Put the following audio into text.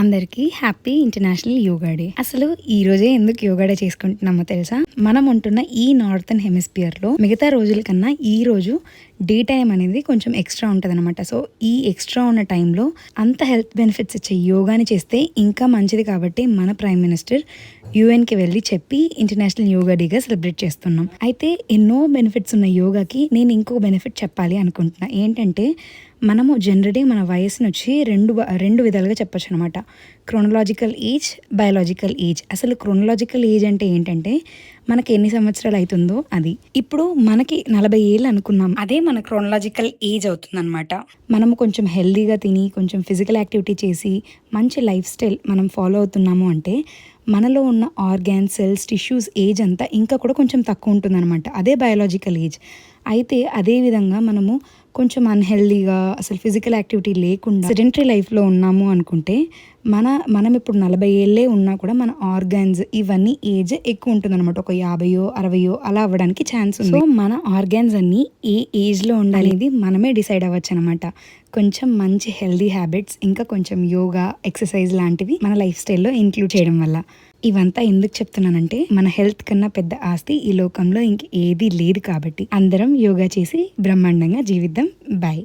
అందరికీ happy international yoga day. అసలు ఈ రోజే ఎందుకు యోగా డే చేసుకుంటున్నామో తెలుసా? మనం ఉంటున్న ఈ నార్థన్ హెమిస్ఫియర్ లో మిగతా రోజుల కన్నా ఈ రోజు డే టైం అనేది కొంచెం ఎక్స్ట్రా ఉంటుంది అనమాట. సో ఈ ఎక్స్ట్రా ఉన్న టైంలో అంత హెల్త్ బెనిఫిట్స్ ఇచ్చే యోగాని చేస్తే ఇంకా మంచిది కాబట్టి మన ప్రైమ్ మినిస్టర్ యూఎన్కి వెళ్ళి చెప్పి ఇంటర్నేషనల్ యోగా డేగా సెలబ్రేట్ చేస్తున్నాం. అయితే ఎన్నో బెనిఫిట్స్ ఉన్న యోగాకి నేను ఇంకో బెనిఫిట్ చెప్పాలి అనుకుంటున్నా. ఏంటంటే మనము జనరలీ మన వయసును వచ్చి రెండు విధాలుగా చెప్పొచ్చు అనమాట. Chronological age, biological age. అసలు క్రోనలాజికల్ ఏజ్ అంటే ఏంటంటే మనకి ఎన్ని సంవత్సరాలు అవుతుందో అది. ఇప్పుడు మనకి 40 ఏళ్ళు అనుకున్నాం, అదే మన క్రోనలాజికల్ ఏజ్ అవుతుంది అనమాట. మనము కొంచెం హెల్దీగా తిని కొంచెం ఫిజికల్ యాక్టివిటీ చేసి మంచి లైఫ్ స్టైల్ మనం ఫాలో అవుతున్నాము అంటే మనలో ఉన్న ఆర్గాన్స్, సెల్స్, టిష్యూస్ ఏజ్ అంతా ఇంకా కూడా కొంచెం తక్కువ ఉంటుందన్నమాట. అదే బయాలజికల్ ఏజ్. అయితే అదేవిధంగా మనము కొంచెం అన్హెల్దీగా అసలు ఫిజికల్ యాక్టివిటీ లేకుండా సెడెంటరీ లైఫ్లో ఉన్నాము అనుకుంటే మనం ఇప్పుడు 40 ఏళ్ళే ఉన్నా కూడా మన ఆర్గాన్స్ ఇవన్నీ ఏజ్ ఎక్కువ ఉంటుంది అనమాట. ఒక 50 60 అలా అవ్వడానికి ఛాన్స్ ఉంది. సో మన ఆర్గాన్స్ అన్నీ ఏ ఏజ్లో ఉండాలి మనమే డిసైడ్ అవ్వచ్చు అనమాట. కొంచెం మంచి హెల్దీ హ్యాబిట్స్ ఇంకా కొంచెం యోగా, ఎక్సర్సైజ్ లాంటివి మన లైఫ్ స్టైల్లో ఇంక్లూడ్ చేయడం వల్ల. ఇవంతా ఎందుకు చెప్తున్నానంటే మన హెల్త్ కన్నా పెద్ద ఆస్తి ఈ లోకంలో ఇంక ఏదీ లేదు కాబట్టి అందరం యోగా చేసి బ్రహ్మాండంగా జీవిద్దాం. బాయ్.